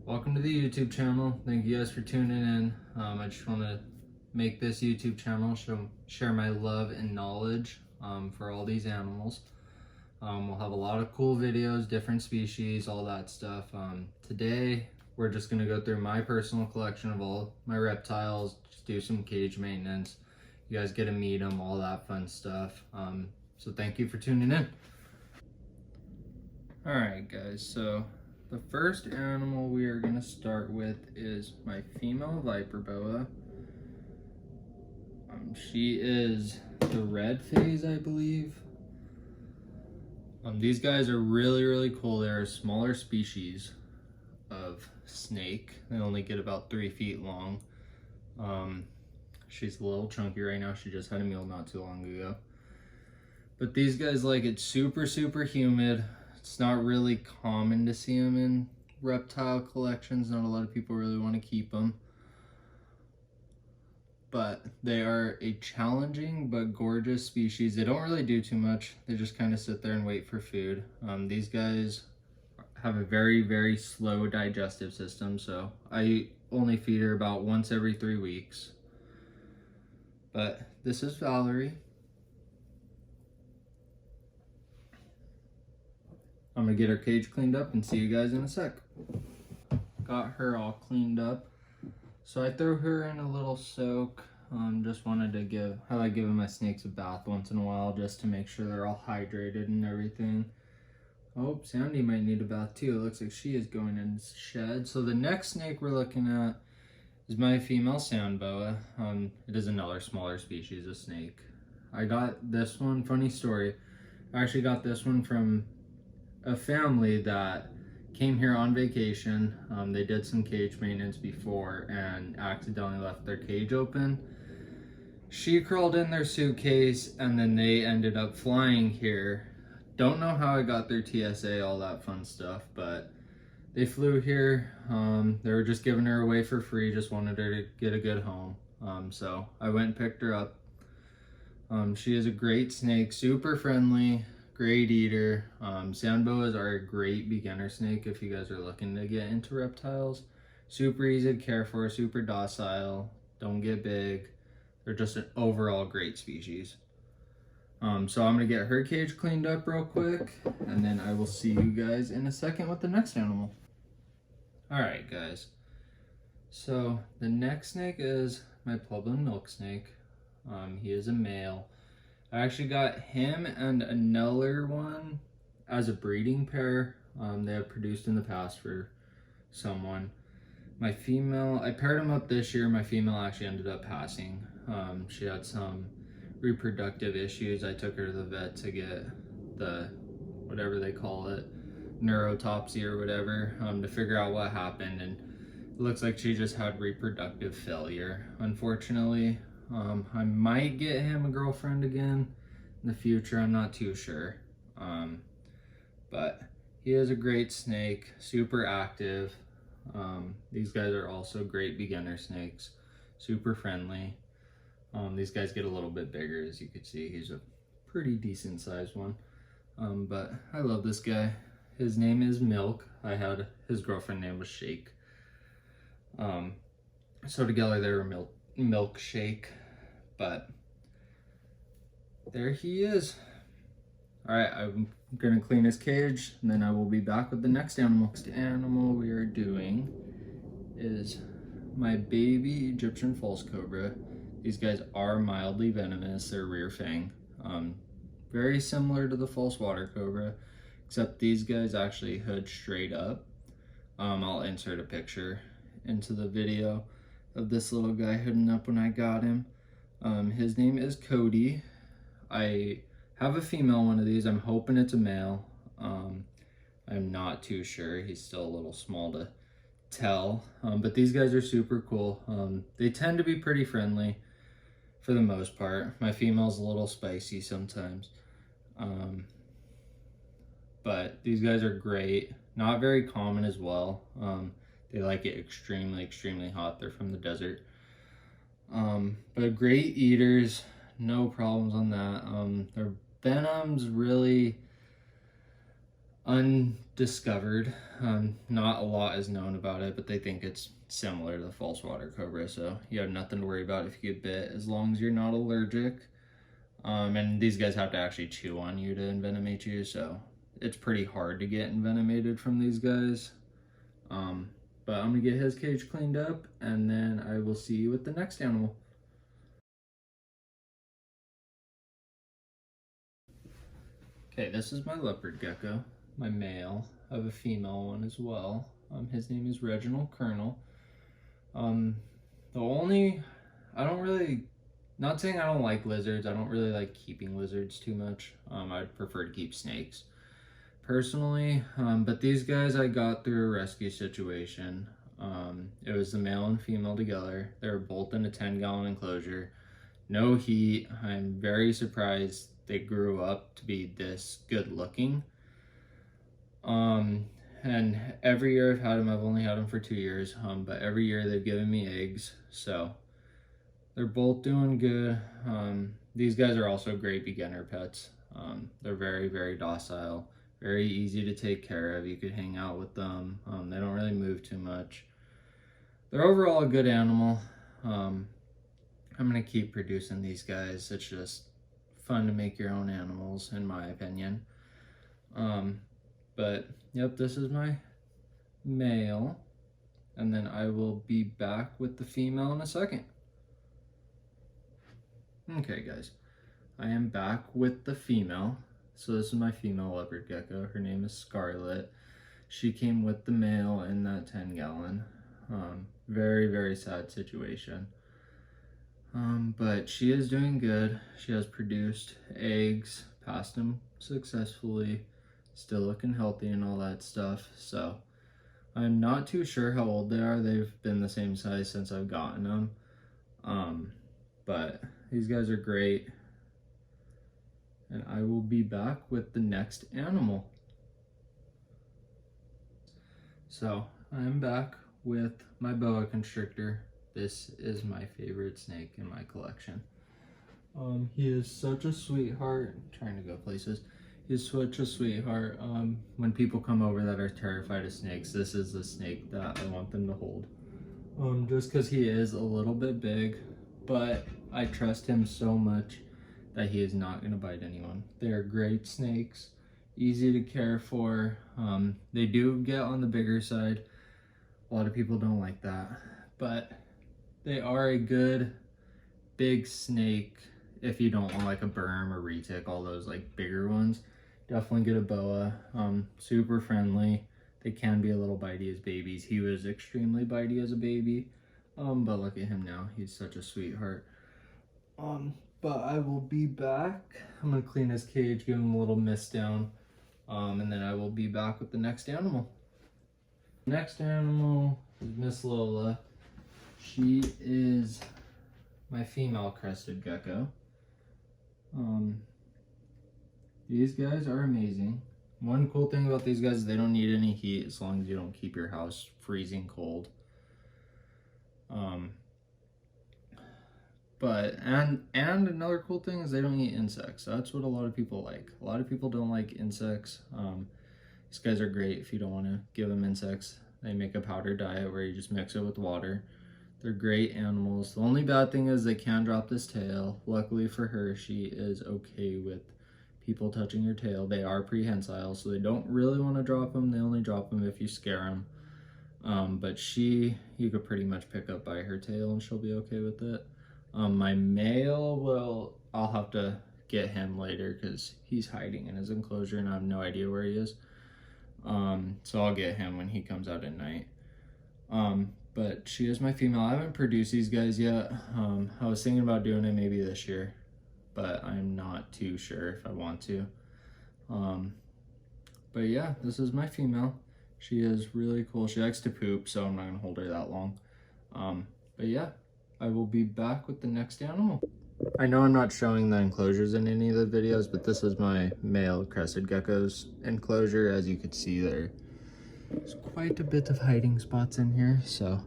Welcome to the YouTube channel. Thank you guys for tuning in. I just want to make this YouTube channel share my love and knowledge for all these animals. We'll have a lot of cool videos, different species, all that stuff. Today we're just going to go through my personal collection of all my reptiles, just do some cage maintenance. You guys get to meet them, all that fun stuff. So thank you for tuning in. Alright guys, so the first animal we are going to start with is my female viper boa. She is the red phase, I believe. These guys are really cool. They're a smaller species of snake. They only get about 3 feet long. She's a little chunky right now. She just had a meal not too long ago. But these guys like it super humid. It's not really common to see them in reptile collections. Not a lot of people really want to keep them. But they are a challenging but gorgeous species. They don't really do too much. They just kind of sit there and wait for food. These guys have a very slow digestive system, so I only feed her about once every 3 weeks. But this is Valerie. I'm gonna get her cage cleaned up and see you guys in a sec. Got her all cleaned up. So I threw her in a little soak. Just wanted to I like giving my snakes a bath once in a while just to make sure they're all hydrated and everything. Oh, Sandy might need a bath too. It looks like she is going in the shed. So the next snake we're looking at is my female sand boa. It is another smaller species of snake. I got this one, funny story. I actually got this one from a family that came here on vacation. They did some cage maintenance before and accidentally left their cage open. She crawled in their suitcase and then they ended up flying here. Don't know how I got their TSA, all that fun stuff, but they flew here. They were just giving her away for free, just wanted her to get a good home. So I went and picked her up. She is a great snake, super friendly, great eater. Sand boas are a great beginner snake if you guys are looking to get into reptiles. Super easy to care for, super docile, don't get big. They're just an overall great species. So I'm gonna get her cage cleaned up real quick and then I will see you guys in a second with the next animal. Alright guys, so the next snake is my Puebloan milk snake. He is a male. I actually got him and another one as a breeding pair. They have produced in the past for someone. My female, I paired them up this year. My female actually ended up passing. She had some reproductive issues. I took her to the vet to get the, whatever they call it, neurotopsy or whatever, to figure out what happened. And it looks like she just had reproductive failure, unfortunately. I might get him a girlfriend again in the future, I'm not too sure. But he is a great snake, super active. These guys are also great beginner snakes, super friendly. These guys get a little bit bigger, as you can see. He's a pretty decent sized one. But I love this guy. His name is Milk. His girlfriend name was Shake. So together they were Milkshake. But there he is. Alright, I'm gonna clean his cage and then I will be back with the next animal. Next animal we are doing is my baby Egyptian false cobra. These guys are mildly venomous. They're rear fang. Very similar to the false water cobra, except these guys actually hood straight up. I'll insert a picture into the video of this little guy hooding up when I got him. His name is Cody. I have a female one of these. I'm hoping it's a male. I'm not too sure. He's still a little small to tell. But these guys are super cool. They tend to be pretty friendly for the most part. My female's a little spicy sometimes. But these guys are great. Not very common as well. They like it extremely hot. They're from the desert. But great eaters, no problems on that. Their venom's really undiscovered. Not a lot is known about it, but they think it's similar to the false water cobra, so you have nothing to worry about if you get bit, as long as you're not allergic. And these guys have to actually chew on you to envenomate you, so it's pretty hard to get envenomated from these guys. But I'm gonna get his cage cleaned up, and then I will see you with the next animal. Okay, this is my leopard gecko, my male. I have a female one as well. His name is Reginald Colonel. I don't really, not saying I don't like lizards, I don't really like keeping lizards too much. I'd prefer to keep snakes personally, but these guys I got through a rescue situation. It was the male and female together. They were both in a 10-gallon enclosure. No heat. I'm very surprised they grew up to be this good looking. And every year I've had them, I've only had them for 2 years, but every year they've given me eggs, so they're both doing good. These guys are also great beginner pets. They're very, very docile, very easy to take care of. You could hang out with them. They don't really move too much. They're overall a good animal. I'm gonna keep producing these guys. It's just fun to make your own animals, in my opinion. But yep, this is my male, and then I will be back with the female in a second. Okay guys, I am back with the female. So this is my female leopard gecko. Her name is Scarlet. She came with the male in that 10-gallon. Very, very sad situation. But she is doing good. She has produced eggs, passed them successfully, still looking healthy and all that stuff. So I'm not too sure how old they are. They've been the same size since I've gotten them. But these guys are great. And I will be back with the next animal. So I'm back with my boa constrictor. This is my favorite snake in my collection. He is such a sweetheart. I'm trying to go places. He's such a sweetheart. When people come over that are terrified of snakes, this is the snake that I want them to hold. Just because he is a little bit big, but I trust him so much that he is not going to bite anyone. They're great snakes, easy to care for. They do get on the bigger side. A lot of people don't like that, but they are a good big snake if you don't want like a berm or retic, all those like bigger ones. Definitely get a boa. Super friendly. They can be a little bitey as babies. He was extremely bitey as a baby, but look at him now. He's such a sweetheart. But I will be back. I'm gonna clean his cage, give him a little mist down, and then I will be back with the next animal. Next animal is Miss Lola. She is my female crested gecko. These guys are amazing. One cool thing about these guys is they don't need any heat as long as you don't keep your house freezing cold. And another cool thing is they don't eat insects. That's what a lot of people like. A lot of people don't like insects. These guys are great if you don't want to give them insects. They make a powder diet where you just mix it with water. They're great animals. The only bad thing is they can drop this tail. Luckily for her, she is okay with people touching her tail. They are prehensile, so they don't really want to drop them. They only drop them if you scare them. But you could pretty much pick up by her tail and she'll be okay with it. My male, I'll have to get him later because he's hiding in his enclosure and I have no idea where he is. So I'll get him when he comes out at night. But she is my female. I haven't produced these guys yet. I was thinking about doing it maybe this year, but I'm not too sure if I want to. But yeah, this is my female. She is really cool. She likes to poop, so I'm not gonna hold her that long. But yeah, I will be back with the next animal. I know I'm not showing the enclosures in any of the videos, but this is my male crested gecko's enclosure. As you can see, there's quite a bit of hiding spots in here, so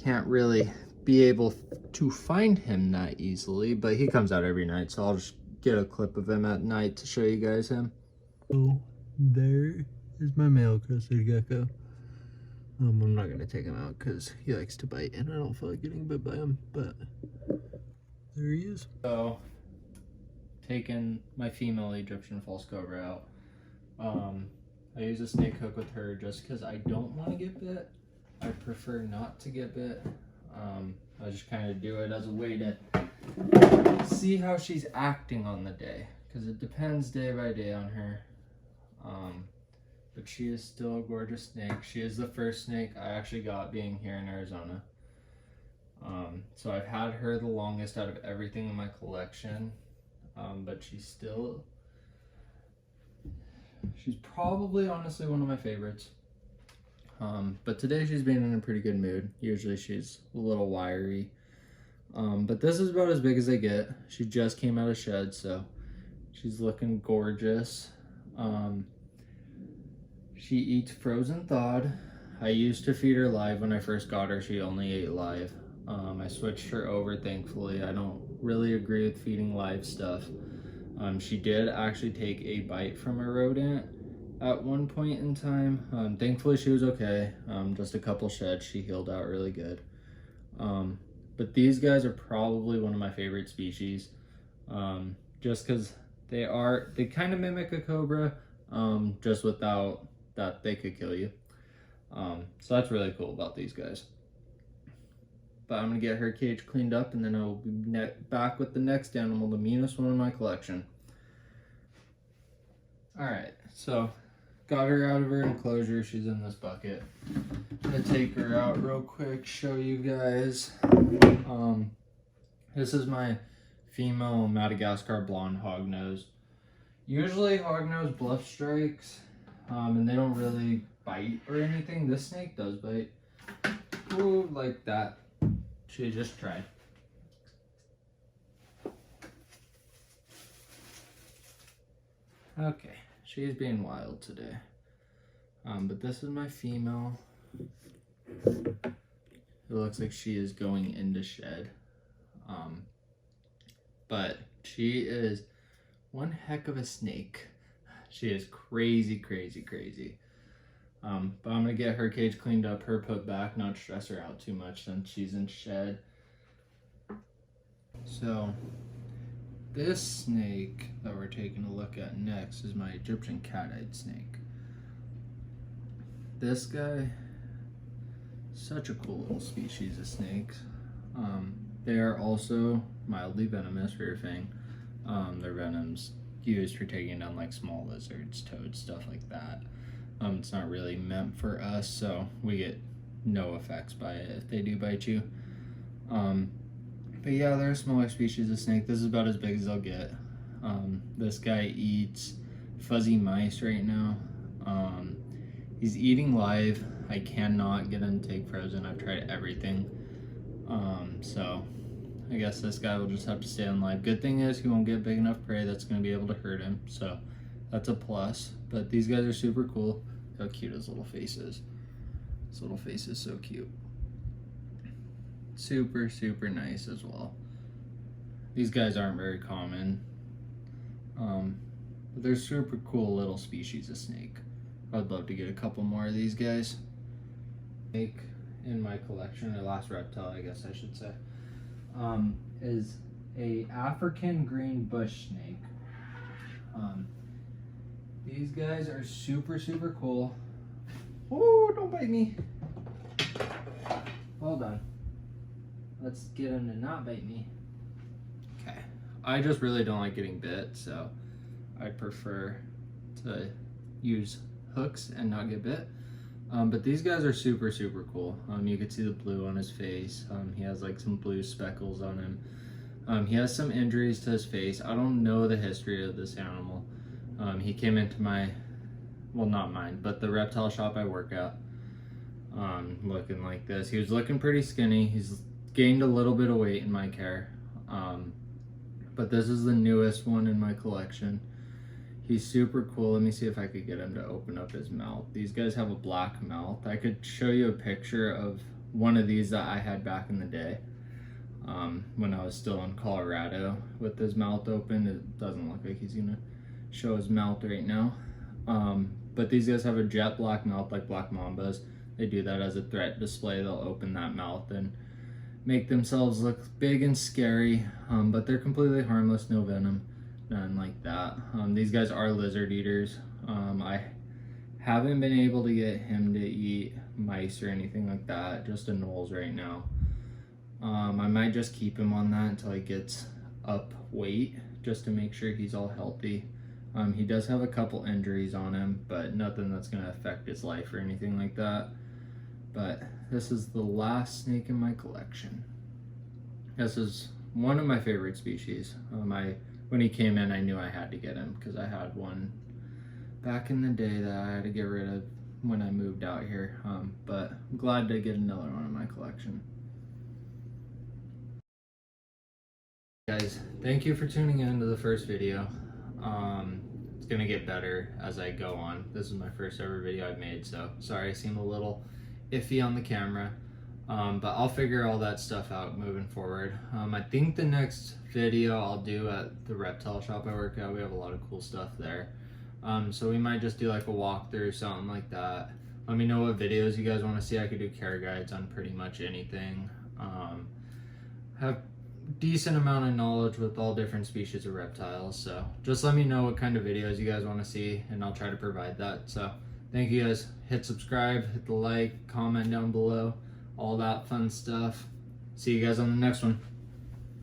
can't really be able to find him that easily, but he comes out every night, so I'll just get a clip of him at night to show you guys him. So There is my male crested gecko. I'm not gonna take him out because he likes to bite and I don't feel like getting bit by him, but there he is. So, taking my female Egyptian false cobra out. I use a snake hook with her just because I don't want to get bit. I prefer not to get bit. I just kind of do it as a way to see how she's acting on the day, because it depends day by day on her. But she is still a gorgeous snake. She is the first snake I actually got being here in Arizona. So I've had her the longest out of everything in my collection, but she's probably honestly one of my favorites. But today she's been in a pretty good mood. Usually she's a little wiry. But this is about as big as they get. She just came out of shed, so she's looking gorgeous. She eats frozen thawed. I used to feed her live when I first got her. She only ate live. I switched her over, thankfully. I don't really agree with feeding live stuff. She did actually take a bite from a rodent at one point in time. Thankfully she was okay. Just a couple sheds. She healed out really good. But these guys are probably one of my favorite species, just because they kind of mimic a cobra, just without that they could kill you. So that's really cool about these guys. But I'm gonna get her cage cleaned up and then I'll be back with the next animal, the meanest one in my collection. All right, so got her out of her enclosure. She's in this bucket. I'm gonna take her out real quick, show you guys. This is my female Madagascar blonde hognose. Usually hognose bluff strikes, and they don't really bite or anything. This snake does bite. Ooh, like that. She just tried. Okay, she's being wild today. But this is my female. It looks like she is going into shed. But she is one heck of a snake. She is crazy, crazy, crazy. But I'm gonna get her cage cleaned up, her put back, not stress her out too much since she's in shed. So this snake that we're taking a look at next is my Egyptian cat-eyed snake. This guy, such a cool little species of snakes. They are also mildly venomous, rear fang. Their venom's used for taking down like small lizards, toads, stuff like that. It's not really meant for us, so we get no effects by it if they do bite you. But yeah, they're a smaller species of snake. This is about as big as they'll get. This guy eats fuzzy mice right now. He's eating live. I cannot get him to take frozen. I've tried everything. So I guess this guy will just have to stay on live. Good thing is he won't get big enough prey that's going to be able to hurt him. So that's a plus. But these guys are super cool. Look how cute his little face is. His little face is so cute. Super, super nice as well. These guys aren't very common. But they're super cool little species of snake. I'd love to get a couple more of these guys. Snake in my collection, or last reptile I guess I should say, is a African green bush snake. These guys are super, super cool. Oh, don't bite me. Hold on. Let's get him to not bite me. Okay. I just really don't like getting bit, so I prefer to use hooks and not get bit. But these guys are super, super cool. You can see the blue on his face. He has like some blue speckles on him. He has some injuries to his face. I don't know the history of this animal. He came into my, well, not mine, but the reptile shop I work at, looking like this. He was looking pretty skinny. He's gained a little bit of weight in my care. But this is the newest one in my collection. He's super cool. Let me see if I could get him to open up his mouth. These guys have a black mouth. I could show you a picture of one of these that I had back in the day, when I was still in Colorado with his mouth open. It doesn't look like he's gonna show his mouth right now. But these guys have a jet black mouth like black mambas. They do that as a threat display. They'll open that mouth and make themselves look big and scary, but they're completely harmless, no venom, nothing like that. These guys are lizard eaters. I haven't been able to get him to eat mice or anything like that, just anoles right now. I might just keep him on that until he gets up weight, just to make sure he's all healthy. He does have a couple injuries on him, but nothing that's going to affect his life or anything like that. But this is the last snake in my collection. This is one of my favorite species. When he came in, I knew I had to get him because I had one back in the day that I had to get rid of when I moved out here. But I'm glad to get another one in my collection. Guys, thank you for tuning in to the first video. It's gonna get better as I go on. This is my first ever video I've made, so sorry I seem a little iffy on the camera, but I'll figure all that stuff out moving forward. I think the next video I'll do at the reptile shop I work at, we have a lot of cool stuff there, so we might just do like a walkthrough, something like that. Let me know what videos you guys want to see. I could do care guides on pretty much anything. Have decent amount of knowledge with all different species of reptiles, so just let me know what kind of videos you guys want to see and I'll try to provide that. So thank you guys. Hit subscribe, hit the like, comment down below, all that fun stuff. See you guys on the next one.